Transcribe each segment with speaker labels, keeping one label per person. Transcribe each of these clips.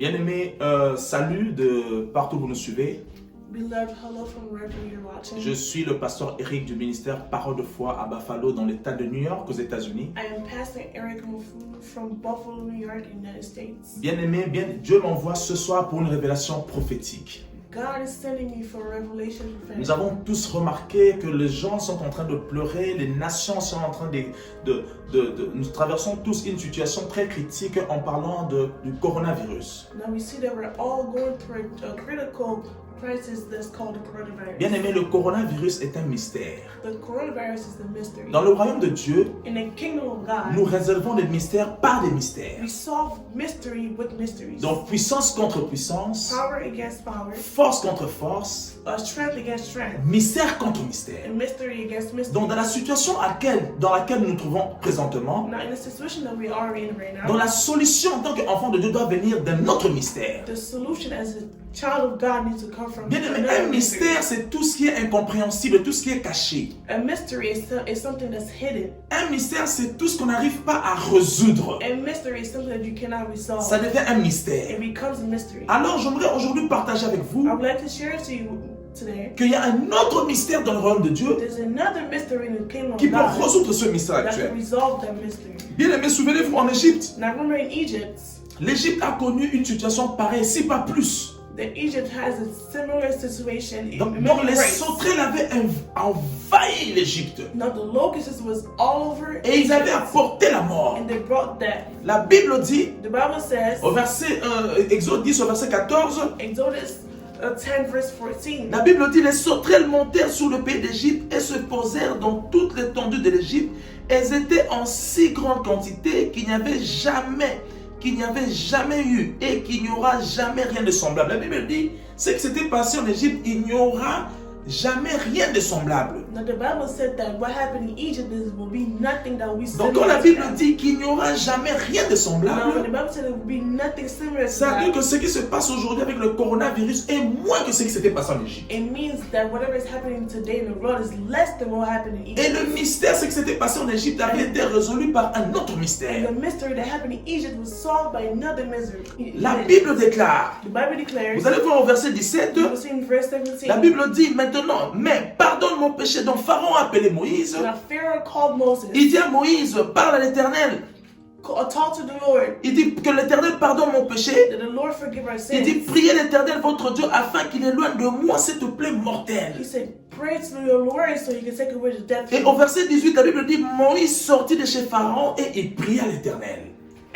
Speaker 1: Bien-aimés, salut de partout où vous nous suivez.
Speaker 2: Beloved, hello from wherever you're watching.
Speaker 1: Je suis le pasteur Eric du ministère Parole de foi à Buffalo dans l'État de New York aux États-Unis.
Speaker 2: I am Pastor Eric Mufulu from Buffalo, New York, United States.
Speaker 1: Bien-aimés, Dieu m'envoie ce soir pour une révélation prophétique.
Speaker 2: God is sending me for a revelation prophetic.
Speaker 1: Nous avons tous remarqué que les gens sont en train de pleurer, les nations sont en train nous traversons tous une situation très critique en parlant du coronavirus.
Speaker 2: Now we see that we're all going through a critical crisis that's called the coronavirus.
Speaker 1: Bien-aimés, le coronavirus est un mystère.
Speaker 2: The coronavirus is the mystery.
Speaker 1: Dans le royaume de Dieu,
Speaker 2: In the kingdom of God,
Speaker 1: nous résolvons des mystères par des mystères.
Speaker 2: we solve mystery with mysteries.
Speaker 1: Donc puissance contre puissance,
Speaker 2: Power against power,
Speaker 1: force contre force,
Speaker 2: strength against strength,
Speaker 1: mystère contre mystère.
Speaker 2: and mystery against mystery.
Speaker 1: Donc dans la situation dans laquelle nous nous trouvons présentement,
Speaker 2: Now in the situation that we are in right now,
Speaker 1: dans la solution en tant qu'enfant de Dieu doit venir d'un autre mystère.
Speaker 2: the solution as a child of God needs to come from
Speaker 1: Bien aimé,
Speaker 2: another
Speaker 1: un
Speaker 2: mystery.
Speaker 1: mystère c'est tout ce qui est incompréhensible, tout ce qui est caché.
Speaker 2: A mystery is something that's hidden.
Speaker 1: Un mystère c'est tout ce qu'on n'arrive pas à résoudre.
Speaker 2: A mystery is something that you cannot resolve.
Speaker 1: Ça devient un mystère.
Speaker 2: It becomes a mystery.
Speaker 1: Alors j'aimerais aujourd'hui partager avec vous
Speaker 2: I would like to share to you today.
Speaker 1: qu'il y a un autre mystère dans le royaume de Dieu
Speaker 2: There's another mystery in the kingdom
Speaker 1: qui
Speaker 2: of
Speaker 1: peut
Speaker 2: God
Speaker 1: résoudre ce mystère
Speaker 2: that can
Speaker 1: actuel.
Speaker 2: resolve that mystery.
Speaker 1: Bien aimé, souvenez-vous en Égypte.
Speaker 2: Now remember in Egypt,
Speaker 1: L'Égypte a connu une situation pareille, si pas plus.
Speaker 2: Egypt has a similar situation in
Speaker 1: Donc
Speaker 2: many
Speaker 1: les
Speaker 2: ways.
Speaker 1: sauterelles avaient envahi l'Égypte.
Speaker 2: Now the locusts was all over
Speaker 1: Et ils avaient
Speaker 2: Egypt,
Speaker 1: apporté la mort.
Speaker 2: and they brought death.
Speaker 1: La Bible dit,
Speaker 2: The Bible says,
Speaker 1: au verset, Exode 10 au verset 14,
Speaker 2: Exodus 10 verse 14,
Speaker 1: la Bible dit, les sauterelles montèrent sur le pays d'Égypte et se posèrent dans toute l'étendue de l'Égypte. Elles étaient en si grande quantité qu'il n'y avait jamais eu et qu'il n'y aura jamais rien de semblable. La Bible dit, ce qui s'était passé en Égypte, il n'y aura jamais rien de semblable.
Speaker 2: Now the Bible said that what happened in Egypt will be nothing that we
Speaker 1: Donc quand la Bible dit qu'il n'y aura jamais rien de
Speaker 2: Now, when the
Speaker 1: semblable,
Speaker 2: Bible said it would be nothing similar to
Speaker 1: ça veut dire
Speaker 2: that,
Speaker 1: que ce qui se passe aujourd'hui avec le coronavirus est moins que ce qui s'était passé en Égypte.
Speaker 2: it means that whatever is happening today in the world is less than what happened in
Speaker 1: Et
Speaker 2: Egypt.
Speaker 1: le mystère, ce qui s'était passé en Égypte avait été résolu par un autre
Speaker 2: And
Speaker 1: mystère.
Speaker 2: the mystery that happened in Egypt was solved by another mystery.
Speaker 1: La Bible déclare,
Speaker 2: The Bible declares,
Speaker 1: vous allez voir au verset 17,
Speaker 2: you will see in verse 17,
Speaker 1: la Bible dit maintenant, mais pardonne mon péché. Donc Pharaon a appelé Moïse.
Speaker 2: now Pharaoh called Moses,
Speaker 1: Il dit à Moïse, parle à l'Éternel.
Speaker 2: talk to the Lord,
Speaker 1: Il dit que l'Éternel pardonne mon péché.
Speaker 2: that the Lord forgive our
Speaker 1: Il dit,
Speaker 2: sins.
Speaker 1: priez l'Éternel votre Dieu afin qu'il éloigne de moi cette plaie
Speaker 2: He
Speaker 1: mortelle.
Speaker 2: said, pray to your Lord so he can take away the death.
Speaker 1: Et au verset 18, la Bible dit, Moïse sortit de chez Pharaon et il pria l'Éternel.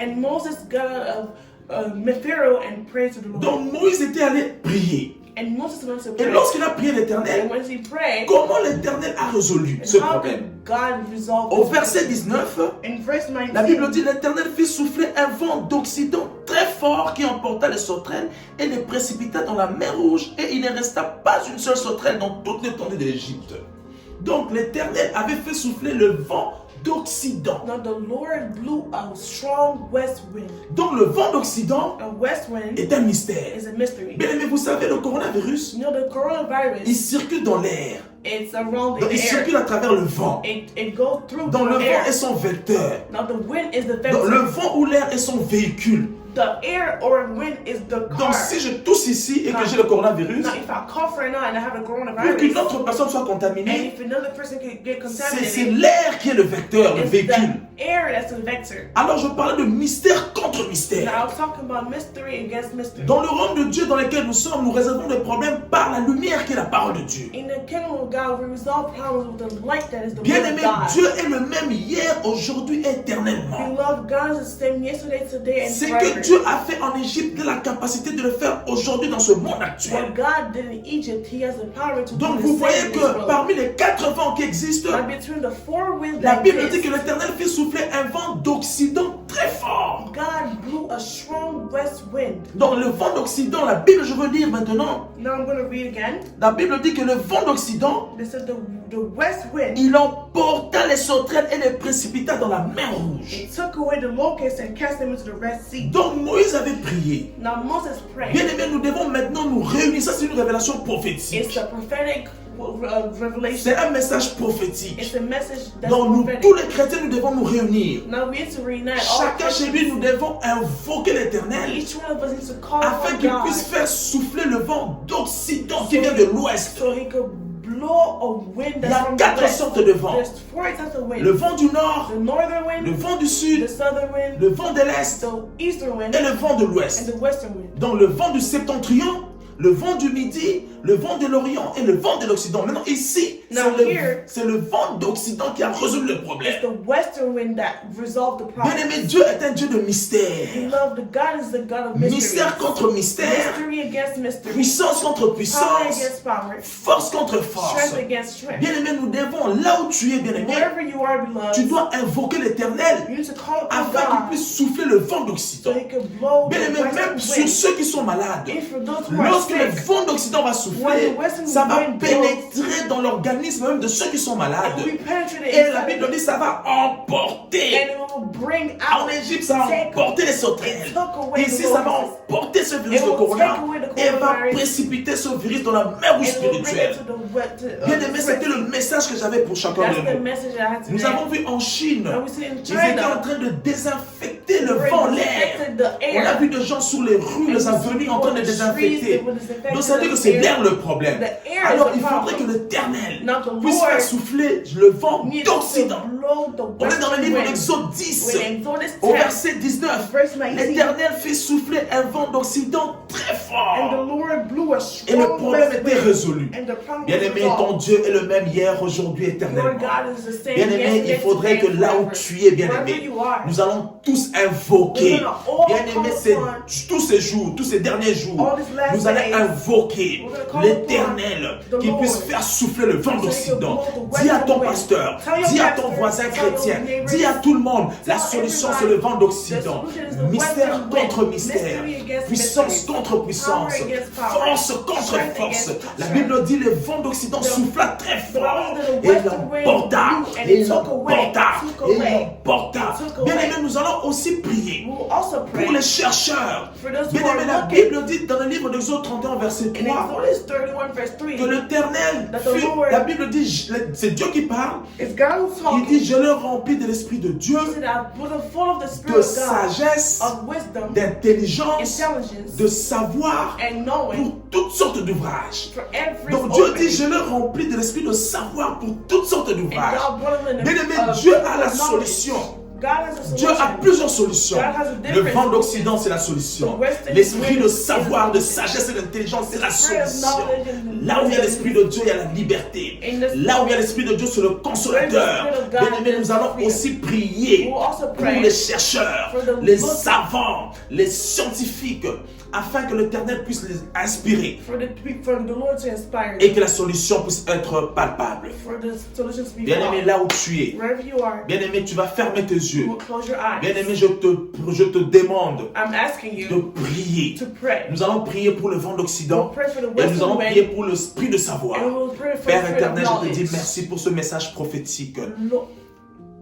Speaker 2: And Moses got out of Pharaoh and prayed to the Lord.
Speaker 1: Donc Moïse était allé prier.
Speaker 2: And Moses went to
Speaker 1: Et
Speaker 2: pray.
Speaker 1: lorsqu'il a prié
Speaker 2: And
Speaker 1: l'Éternel,
Speaker 2: when he prayed,
Speaker 1: comment l'Éternel a résolu ce
Speaker 2: how
Speaker 1: problème?
Speaker 2: did God resolve
Speaker 1: Au
Speaker 2: this
Speaker 1: verset
Speaker 2: problem?
Speaker 1: 19,
Speaker 2: In verse 19,
Speaker 1: la Bible dit, l'Éternel fit souffler un vent d'Occident très fort qui emporta les sauterelles et les précipita dans la mer Rouge, et il ne resta pas une seule sauterelle dans toute l'étendue de l'Égypte. Donc l'Éternel avait fait souffler le vent d'Occident.
Speaker 2: now the Lord blew a strong west wind.
Speaker 1: Donc le vent d'Occident
Speaker 2: A west wind
Speaker 1: est un mystère.
Speaker 2: is a mystery.
Speaker 1: Bien aimé, vous savez, le coronavirus,
Speaker 2: You know, the
Speaker 1: il
Speaker 2: coronavirus,
Speaker 1: circule dans l'air.
Speaker 2: it's around
Speaker 1: Donc
Speaker 2: the
Speaker 1: il
Speaker 2: air.
Speaker 1: circule à travers le vent.
Speaker 2: It goes through
Speaker 1: Donc le
Speaker 2: the
Speaker 1: vent
Speaker 2: air.
Speaker 1: est son vecteur.
Speaker 2: Now the wind is the
Speaker 1: Donc, le
Speaker 2: vector.
Speaker 1: vent ou l'air est son véhicule.
Speaker 2: The air or wind is the car.
Speaker 1: Donc si je tousse ici et que j'ai le coronavirus,
Speaker 2: Now if I cough right now and I have a
Speaker 1: pour qu'une
Speaker 2: coronavirus,
Speaker 1: autre personne soit
Speaker 2: and
Speaker 1: contaminée,
Speaker 2: if another person can get
Speaker 1: c'est
Speaker 2: contaminated,
Speaker 1: l'air qui est le vecteur, le
Speaker 2: it's
Speaker 1: véhicule.
Speaker 2: the air that's the vector.
Speaker 1: Alors je parlais de mystère contre
Speaker 2: Now I
Speaker 1: mystère.
Speaker 2: was talking about mystery against mystery.
Speaker 1: Dans le royaume de Dieu dans lequel nous sommes, nous résolvons des problèmes par la lumière qui est la parole de Dieu.
Speaker 2: In the kingdom of God, we resolve problems with the light that is the
Speaker 1: Bien
Speaker 2: word of
Speaker 1: aimé,
Speaker 2: God.
Speaker 1: Dieu est le même hier, aujourd'hui, éternellement.
Speaker 2: Beloved, God is the same yesterday, today, and
Speaker 1: Ce que
Speaker 2: forever.
Speaker 1: Dieu a fait en Égypte, il a la capacité de le faire aujourd'hui dans ce monde actuel.
Speaker 2: What God did in Egypt, He has the power to do
Speaker 1: Donc
Speaker 2: the
Speaker 1: vous
Speaker 2: same
Speaker 1: voyez
Speaker 2: in this
Speaker 1: que
Speaker 2: world.
Speaker 1: parmi les 4 vents qui existent,
Speaker 2: Now between the four winds
Speaker 1: la
Speaker 2: that
Speaker 1: Bible dit
Speaker 2: exist,
Speaker 1: que l'Éternel fait souffler un vent d'Occident très fort.
Speaker 2: God blew a strong west wind.
Speaker 1: Donc le vent d'Occident, la Bible, je veux lire maintenant.
Speaker 2: Now I'm going to read again.
Speaker 1: La Bible dit que le vent d'Occident,
Speaker 2: They said the west wind,
Speaker 1: il emporta les sauterelles et les précipita dans la mer Rouge.
Speaker 2: it took away the locusts and cast them into the Red Sea.
Speaker 1: Donc Moïse avait prié.
Speaker 2: Now Moses prayed.
Speaker 1: Bien aimé, nous devons maintenant nous réunir. Ça, c'est une révélation prophétique.
Speaker 2: It's a prophetic revelation.
Speaker 1: C'est un message prophétique.
Speaker 2: It's a message that's
Speaker 1: Donc nous,
Speaker 2: prophetic.
Speaker 1: tous les chrétiens, nous devons nous réunir.
Speaker 2: Now we need to reunite all
Speaker 1: Chacun chez lui, nous devons invoquer l'Éternel
Speaker 2: Each one of us needs to call
Speaker 1: afin
Speaker 2: upon
Speaker 1: qu'il
Speaker 2: God
Speaker 1: puisse faire souffler le vent d'Occident qui vient de l'Ouest.
Speaker 2: so he could blow a wind
Speaker 1: Il y
Speaker 2: that's
Speaker 1: a
Speaker 2: from the
Speaker 1: 4
Speaker 2: west.
Speaker 1: sortes de vents.
Speaker 2: There's 4 types of wind.
Speaker 1: Le vent du Nord,
Speaker 2: The northern
Speaker 1: le
Speaker 2: wind,
Speaker 1: vent du
Speaker 2: the
Speaker 1: Sud,
Speaker 2: southern wind,
Speaker 1: le vent de l'Est
Speaker 2: the eastern wind,
Speaker 1: et le vent de
Speaker 2: and
Speaker 1: l'Ouest.
Speaker 2: the western wind.
Speaker 1: Donc le vent du Septentrion, le vent du Midi, le vent de l'Orient et le vent de l'Occident. Maintenant ici,
Speaker 2: Now here-
Speaker 1: c'est le vent d'Occident qui a résolu le
Speaker 2: It's
Speaker 1: problème.
Speaker 2: the western wind that resolved the problem.
Speaker 1: Bien-aimé, Dieu est un Dieu de
Speaker 2: We
Speaker 1: mystère.
Speaker 2: love the God is the God of mystery.
Speaker 1: Mystère contre mystère,
Speaker 2: Mystery against mystery.
Speaker 1: puissance contre
Speaker 2: Power
Speaker 1: puissance,
Speaker 2: against power.
Speaker 1: force contre force.
Speaker 2: Strength against strength.
Speaker 1: Bien-aimé, nous devons, là où tu es, bien-aimé,
Speaker 2: Wherever you are, beloved,
Speaker 1: tu dois invoquer l'Éternel
Speaker 2: you need to call upon
Speaker 1: afin qu'il
Speaker 2: God
Speaker 1: puisse souffler le vent
Speaker 2: so
Speaker 1: d'Occident.
Speaker 2: he could blow the
Speaker 1: Bien-aimé, même
Speaker 2: western
Speaker 1: sur
Speaker 2: wind.
Speaker 1: ceux qui sont malades,
Speaker 2: And for those who are
Speaker 1: lorsque le
Speaker 2: sick,
Speaker 1: vent d'Occident va
Speaker 2: when
Speaker 1: souffler,
Speaker 2: the western
Speaker 1: ça va
Speaker 2: wind blows,
Speaker 1: pénétrer dans l'organisme même de ceux qui sont malades.
Speaker 2: it will penetrate the
Speaker 1: Et la
Speaker 2: inside
Speaker 1: Bible
Speaker 2: of
Speaker 1: dit
Speaker 2: you,
Speaker 1: ça va emporter.
Speaker 2: and it will bring
Speaker 1: En
Speaker 2: out,
Speaker 1: Égypte, ça a
Speaker 2: take-
Speaker 1: emporté les
Speaker 2: it
Speaker 1: sauterelles.
Speaker 2: took away
Speaker 1: Ici,
Speaker 2: the
Speaker 1: ça va
Speaker 2: locusts.
Speaker 1: emporter ce virus
Speaker 2: It
Speaker 1: de
Speaker 2: will
Speaker 1: corona
Speaker 2: take away the
Speaker 1: et va
Speaker 2: coronavirus.
Speaker 1: précipiter ce virus dans la mer rouge
Speaker 2: And it will bring it
Speaker 1: spirituelle.
Speaker 2: to the wet.
Speaker 1: Bien aimé, c'était le message que j'avais pour chacun
Speaker 2: That's
Speaker 1: de
Speaker 2: the
Speaker 1: nous.
Speaker 2: message I had
Speaker 1: Nous
Speaker 2: today.
Speaker 1: avons vu en Chine,
Speaker 2: And we see in
Speaker 1: ils étaient en
Speaker 2: China,
Speaker 1: train de désinfecter le
Speaker 2: they
Speaker 1: vent, l'air.
Speaker 2: disinfected the
Speaker 1: On a
Speaker 2: air.
Speaker 1: vu des gens sur les rues, les avenues en train de désinfecter. Donc ça veut dire que c'est l'air le problème.
Speaker 2: The air
Speaker 1: Alors
Speaker 2: is
Speaker 1: il
Speaker 2: the
Speaker 1: faudrait que
Speaker 2: problem.
Speaker 1: l'Éternel
Speaker 2: Now the
Speaker 1: puisse
Speaker 2: Lord
Speaker 1: faire souffler le vent
Speaker 2: needs
Speaker 1: d'Occident.
Speaker 2: to blow the
Speaker 1: On est dans le
Speaker 2: western
Speaker 1: livre
Speaker 2: wind.
Speaker 1: d'Exode 10,
Speaker 2: When Exodus
Speaker 1: au
Speaker 2: 10,
Speaker 1: verset 19.
Speaker 2: verse 19,
Speaker 1: L'Éternel fait souffler un vent d'Occident très
Speaker 2: and the
Speaker 1: fort.
Speaker 2: Lord blew a
Speaker 1: Et le
Speaker 2: strong
Speaker 1: problème
Speaker 2: west
Speaker 1: était
Speaker 2: wind,
Speaker 1: résolu.
Speaker 2: and the problem
Speaker 1: Bien-aimé,
Speaker 2: was
Speaker 1: ton
Speaker 2: resolved.
Speaker 1: Dieu est le même hier, aujourd'hui,
Speaker 2: Your
Speaker 1: éternellement.
Speaker 2: God is the same
Speaker 1: Bien-aimé, il
Speaker 2: yesterday,
Speaker 1: faudrait que
Speaker 2: today,
Speaker 1: là où
Speaker 2: forever.
Speaker 1: tu es,
Speaker 2: Wherever
Speaker 1: bien-aimé,
Speaker 2: you are,
Speaker 1: nous allons tous invoquer.
Speaker 2: we're gonna all
Speaker 1: Bien-aimé,
Speaker 2: call
Speaker 1: c'est
Speaker 2: upon
Speaker 1: tous ces jours, tous ces derniers jours,
Speaker 2: all these last
Speaker 1: nous allons
Speaker 2: days,
Speaker 1: invoquer
Speaker 2: we're gonna call
Speaker 1: l'Éternel
Speaker 2: upon the
Speaker 1: qui
Speaker 2: Lord,
Speaker 1: puisse faire souffler le vent
Speaker 2: so he can
Speaker 1: d'Occident.
Speaker 2: blow the
Speaker 1: Dis à
Speaker 2: western
Speaker 1: ton
Speaker 2: wind.
Speaker 1: pasteur,
Speaker 2: Tell your
Speaker 1: dis à ton
Speaker 2: pastor,
Speaker 1: voisin
Speaker 2: tell
Speaker 1: chrétien,
Speaker 2: your neighbors,
Speaker 1: dis à tout le monde, la
Speaker 2: tell
Speaker 1: solution
Speaker 2: everybody,
Speaker 1: c'est le vent
Speaker 2: the
Speaker 1: d'Occident.
Speaker 2: solution is the
Speaker 1: Mystère
Speaker 2: western wind.
Speaker 1: contre mystère,
Speaker 2: Mystery against
Speaker 1: puissance
Speaker 2: mystery.
Speaker 1: contre puissance,
Speaker 2: Power against power.
Speaker 1: force contre
Speaker 2: Strength
Speaker 1: force.
Speaker 2: against
Speaker 1: La
Speaker 2: strength.
Speaker 1: Bible dit le vent d'Occident
Speaker 2: The-
Speaker 1: souffla très
Speaker 2: the
Speaker 1: fort
Speaker 2: Bible said the
Speaker 1: et il
Speaker 2: western wind
Speaker 1: l'emporta,
Speaker 2: blew and
Speaker 1: et
Speaker 2: it
Speaker 1: il
Speaker 2: took away,
Speaker 1: l'emporta,
Speaker 2: took
Speaker 1: et il
Speaker 2: away,
Speaker 1: l'emporta.
Speaker 2: it took
Speaker 1: Bien
Speaker 2: away.
Speaker 1: aimé, nous allons aussi prier
Speaker 2: We will also pray
Speaker 1: pour les chercheurs.
Speaker 2: for those who
Speaker 1: Bien aimé,
Speaker 2: are
Speaker 1: la
Speaker 2: looking.
Speaker 1: Bible dit dans le livre d'Exode 31 verset
Speaker 2: In
Speaker 1: 3
Speaker 2: Exodus 31 verse 3,
Speaker 1: que l'Éternel,
Speaker 2: that the Lord-
Speaker 1: la Bible dit, c'est Dieu qui parle,
Speaker 2: it's God who's
Speaker 1: il
Speaker 2: talking.
Speaker 1: dit je le remplis de l'Esprit de Dieu,
Speaker 2: He said, I was full of the Spirit
Speaker 1: de
Speaker 2: of God,
Speaker 1: sagesse,
Speaker 2: of wisdom,
Speaker 1: d'intelligence,
Speaker 2: intelligence,
Speaker 1: de savoir
Speaker 2: and knowing
Speaker 1: pour toutes sortes d'ouvrages.
Speaker 2: for every
Speaker 1: Donc Dieu dit,
Speaker 2: opening.
Speaker 1: je le remplis de l'esprit de savoir pour toutes sortes
Speaker 2: And
Speaker 1: d'ouvrages.
Speaker 2: God brought him in
Speaker 1: Bien-aimé,
Speaker 2: a
Speaker 1: Dieu a la
Speaker 2: knowledge.
Speaker 1: solution.
Speaker 2: God has a
Speaker 1: Dieu
Speaker 2: solution.
Speaker 1: a plusieurs solutions.
Speaker 2: God has a
Speaker 1: Le
Speaker 2: different
Speaker 1: vent d'Occident, c'est la solution.
Speaker 2: The western
Speaker 1: L'esprit de
Speaker 2: wind
Speaker 1: savoir,
Speaker 2: is-
Speaker 1: de sagesse et d'intelligence, c'est la
Speaker 2: spirit of
Speaker 1: solution.
Speaker 2: knowledge and
Speaker 1: Là où il y a
Speaker 2: wisdom.
Speaker 1: l'esprit de Dieu, il y a la liberté.
Speaker 2: In the-
Speaker 1: Là où il y a l'esprit de Dieu, c'est le consolateur.
Speaker 2: Where the Spirit of God
Speaker 1: Bien-aimé, nous
Speaker 2: is
Speaker 1: allons
Speaker 2: freedom.
Speaker 1: aussi prier
Speaker 2: We will also
Speaker 1: pour
Speaker 2: pray
Speaker 1: les chercheurs,
Speaker 2: for the
Speaker 1: les
Speaker 2: look-
Speaker 1: savants, les scientifiques, afin que l'Éternel puisse les inspirer
Speaker 2: for the Lord to inspire
Speaker 1: et
Speaker 2: you,
Speaker 1: que la solution puisse être palpable.
Speaker 2: for the solution to be
Speaker 1: Bien-aimé,
Speaker 2: found.
Speaker 1: là où tu es,
Speaker 2: Wherever you are,
Speaker 1: bien-aimé, tu vas fermer tes yeux.
Speaker 2: you will close your eyes.
Speaker 1: Bien-aimé, je te demande
Speaker 2: I'm asking
Speaker 1: de
Speaker 2: you
Speaker 1: prier.
Speaker 2: to pray.
Speaker 1: Nous allons prier pour le vent
Speaker 2: We'll
Speaker 1: d'Occident
Speaker 2: pray for the
Speaker 1: et nous
Speaker 2: western
Speaker 1: allons prier
Speaker 2: wind,
Speaker 1: pour l'esprit de savoir.
Speaker 2: and we'll pray for
Speaker 1: Père
Speaker 2: the spirit of
Speaker 1: éternel, je te dis
Speaker 2: knowledge.
Speaker 1: merci pour ce message prophétique.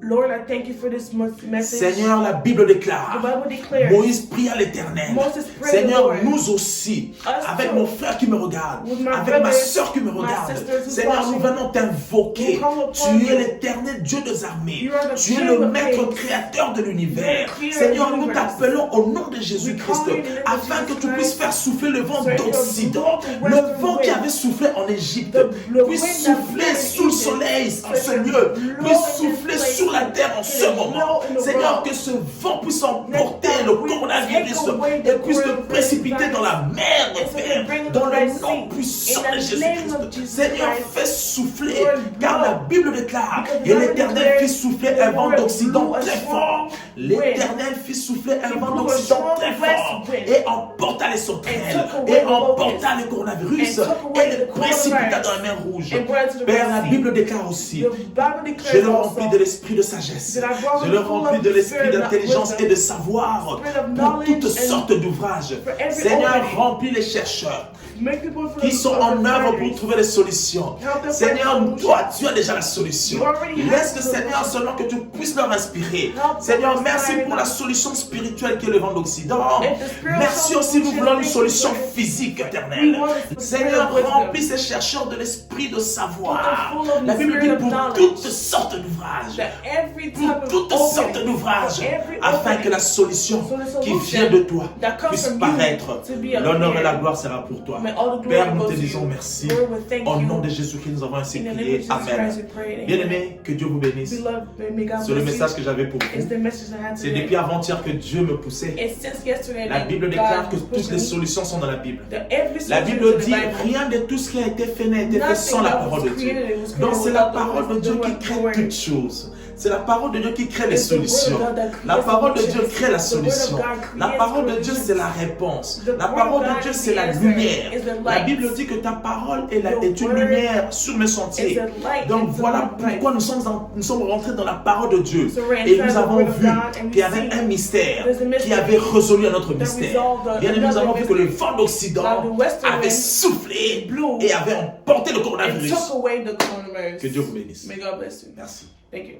Speaker 2: Lord, I thank you for this message.
Speaker 1: Seigneur, la Bible
Speaker 2: The
Speaker 1: déclare,
Speaker 2: Bible declares,
Speaker 1: Moïse prie à l'Éternel.
Speaker 2: Moses prayed
Speaker 1: Seigneur,
Speaker 2: the Lord.
Speaker 1: nous aussi, avec
Speaker 2: too,
Speaker 1: mon frère qui me regarde,
Speaker 2: with my
Speaker 1: avec ma
Speaker 2: brothers,
Speaker 1: soeur qui me
Speaker 2: my
Speaker 1: regarde,
Speaker 2: sisters who
Speaker 1: Seigneur, nous
Speaker 2: watching,
Speaker 1: venons t'invoquer.
Speaker 2: we come upon
Speaker 1: Tu es
Speaker 2: you.
Speaker 1: l'Éternel Dieu des armées.
Speaker 2: You are the
Speaker 1: Tu es
Speaker 2: King
Speaker 1: le
Speaker 2: of
Speaker 1: Maître
Speaker 2: kings.
Speaker 1: créateur de l'univers.
Speaker 2: You are the creator
Speaker 1: Seigneur,
Speaker 2: of the
Speaker 1: nous
Speaker 2: universe.
Speaker 1: t'appelons au nom de Jésus-Christ
Speaker 2: We call you in the name of
Speaker 1: afin que
Speaker 2: Jesus
Speaker 1: tu puisses
Speaker 2: Christ.
Speaker 1: faire souffler le vent
Speaker 2: So you can
Speaker 1: d'Occident.
Speaker 2: blow the
Speaker 1: Le
Speaker 2: western
Speaker 1: vent qui
Speaker 2: wind.
Speaker 1: avait soufflé en Égypte
Speaker 2: Le
Speaker 1: puisse
Speaker 2: wind that
Speaker 1: souffler
Speaker 2: blew in
Speaker 1: sous le
Speaker 2: Egypt.
Speaker 1: soleil en
Speaker 2: So
Speaker 1: ce
Speaker 2: it can
Speaker 1: lieu,
Speaker 2: blow
Speaker 1: puisse
Speaker 2: in
Speaker 1: souffler
Speaker 2: this place.
Speaker 1: sur la terre en
Speaker 2: It
Speaker 1: ce
Speaker 2: can
Speaker 1: moment.
Speaker 2: blow in the
Speaker 1: Seigneur,
Speaker 2: world.
Speaker 1: que ce vent puisse emporter
Speaker 2: Let that
Speaker 1: le
Speaker 2: wind
Speaker 1: coronavirus
Speaker 2: take away the
Speaker 1: et puisse te
Speaker 2: coronavirus.
Speaker 1: précipiter dans la mer,
Speaker 2: And so
Speaker 1: Père,
Speaker 2: it bring
Speaker 1: dans
Speaker 2: the
Speaker 1: le
Speaker 2: Red
Speaker 1: nom
Speaker 2: Sea.
Speaker 1: puissant
Speaker 2: In
Speaker 1: de
Speaker 2: the name of
Speaker 1: Jésus-Christ.
Speaker 2: Jesus
Speaker 1: Seigneur,
Speaker 2: Christ.
Speaker 1: fais souffler,
Speaker 2: Lord,
Speaker 1: car
Speaker 2: blow.
Speaker 1: la Bible déclare,
Speaker 2: Because the
Speaker 1: et
Speaker 2: Bible
Speaker 1: l'Éternel
Speaker 2: declares,
Speaker 1: fit souffler
Speaker 2: the
Speaker 1: un vent
Speaker 2: Lord
Speaker 1: d'Occident
Speaker 2: blew a
Speaker 1: très
Speaker 2: strong
Speaker 1: fort.
Speaker 2: wind.
Speaker 1: L'Éternel fit souffler un
Speaker 2: He
Speaker 1: vent
Speaker 2: blew a
Speaker 1: d'Occident
Speaker 2: strong
Speaker 1: très fort
Speaker 2: west wind.
Speaker 1: et emporta les sauterelles
Speaker 2: And took away
Speaker 1: et
Speaker 2: the
Speaker 1: emporta
Speaker 2: locusts.
Speaker 1: le coronavirus
Speaker 2: And took away
Speaker 1: et le
Speaker 2: the
Speaker 1: précipita
Speaker 2: coronavirus.
Speaker 1: dans la mer Rouge.
Speaker 2: And brought it to the
Speaker 1: Père,
Speaker 2: Red
Speaker 1: la
Speaker 2: Sea.
Speaker 1: Bible déclare aussi,
Speaker 2: The Bible
Speaker 1: je
Speaker 2: declares
Speaker 1: le remplis
Speaker 2: also
Speaker 1: de l'esprit de sagesse.
Speaker 2: that I brought
Speaker 1: Je le
Speaker 2: him full
Speaker 1: remplis
Speaker 2: of
Speaker 1: de
Speaker 2: the
Speaker 1: l'esprit
Speaker 2: spirit of
Speaker 1: d'intelligence
Speaker 2: wisdom,
Speaker 1: et de savoir
Speaker 2: spirit of
Speaker 1: pour
Speaker 2: knowledge
Speaker 1: toutes
Speaker 2: and
Speaker 1: sortes d'ouvrages.
Speaker 2: for every
Speaker 1: Seigneur,
Speaker 2: opening.
Speaker 1: remplis les chercheurs.
Speaker 2: Make people feel
Speaker 1: qui sont
Speaker 2: of
Speaker 1: en œuvre pour
Speaker 2: infirmities.
Speaker 1: trouver des solutions.
Speaker 2: Help them
Speaker 1: Seigneur,
Speaker 2: find solutions.
Speaker 1: toi, tu as déjà la solution.
Speaker 2: You already have
Speaker 1: Laisse
Speaker 2: the
Speaker 1: le Seigneur
Speaker 2: solution.
Speaker 1: seulement que tu puisses leur inspirer.
Speaker 2: Help
Speaker 1: Seigneur,
Speaker 2: them
Speaker 1: merci
Speaker 2: inspire
Speaker 1: pour la
Speaker 2: them.
Speaker 1: solution spirituelle qui est le vent d'Occident.
Speaker 2: And the spiritual
Speaker 1: Merci aussi, nous
Speaker 2: solution,
Speaker 1: voulons une
Speaker 2: thank
Speaker 1: solution
Speaker 2: you for it.
Speaker 1: physique
Speaker 2: We
Speaker 1: éternelle.
Speaker 2: want a
Speaker 1: Seigneur,
Speaker 2: spirit of
Speaker 1: remplis
Speaker 2: wisdom.
Speaker 1: ces chercheurs de l'esprit de savoir.
Speaker 2: Put them full of
Speaker 1: La
Speaker 2: the
Speaker 1: Bible dit
Speaker 2: spirit of
Speaker 1: pour
Speaker 2: knowledge.
Speaker 1: toutes sortes d'ouvrages.
Speaker 2: That every
Speaker 1: Pour
Speaker 2: type of
Speaker 1: toutes
Speaker 2: opening,
Speaker 1: sortes d'ouvrages,
Speaker 2: for every
Speaker 1: afin
Speaker 2: opening,
Speaker 1: que la solution
Speaker 2: so the
Speaker 1: qui
Speaker 2: solution
Speaker 1: vient de toi
Speaker 2: that comes
Speaker 1: puisse
Speaker 2: from you
Speaker 1: paraître.
Speaker 2: to be
Speaker 1: L'honneur et la
Speaker 2: appeared.
Speaker 1: gloire sera pour toi.
Speaker 2: May all the glory
Speaker 1: Père, nous
Speaker 2: go
Speaker 1: te
Speaker 2: to
Speaker 1: disons
Speaker 2: you.
Speaker 1: merci.
Speaker 2: Lord, we thank
Speaker 1: Au
Speaker 2: you.
Speaker 1: nom de Jésus-Christ, nous avons ainsi
Speaker 2: In the name of
Speaker 1: prié.
Speaker 2: Jesus
Speaker 1: Amen.
Speaker 2: Christ, we pray.
Speaker 1: Bien-aimés, que Dieu vous bénisse.
Speaker 2: Beloved, may God
Speaker 1: C'est le
Speaker 2: bless
Speaker 1: message
Speaker 2: you.
Speaker 1: que j'avais pour
Speaker 2: It's
Speaker 1: vous.
Speaker 2: the message I had
Speaker 1: C'est
Speaker 2: today.
Speaker 1: depuis avant-hier que Dieu me poussait.
Speaker 2: And since yesterday,
Speaker 1: La
Speaker 2: that
Speaker 1: Bible
Speaker 2: God
Speaker 1: déclare que
Speaker 2: was
Speaker 1: toutes
Speaker 2: pushing
Speaker 1: les
Speaker 2: me,
Speaker 1: solutions sont dans la Bible.
Speaker 2: that every
Speaker 1: La
Speaker 2: solution
Speaker 1: Bible
Speaker 2: is in
Speaker 1: dit
Speaker 2: the Bible.
Speaker 1: rien de tout ce qui a été fait n'a été fait sans la parole de Dieu. Donc c'est la parole de Dieu qui crée toutes choses. C'est la parole de Dieu qui crée les solutions. La parole de Dieu crée la solution. La parole de Dieu c'est la réponse. La parole de Dieu c'est la lumière. La Bible dit que ta parole est une lumière sur mes sentiers. Donc voilà pourquoi nous sommes rentrés dans la parole de Dieu. Et nous avons vu qu'il y avait un mystère qui avait résolu un autre mystère. Bien aimé, nous avons vu que le vent d'Occident avait soufflé et avait emporté le
Speaker 2: And
Speaker 1: coronavirus.
Speaker 2: took away the coronavirus.
Speaker 1: Que Dieu vous bénisse.
Speaker 2: May God bless you.
Speaker 1: Merci.
Speaker 2: Thank you.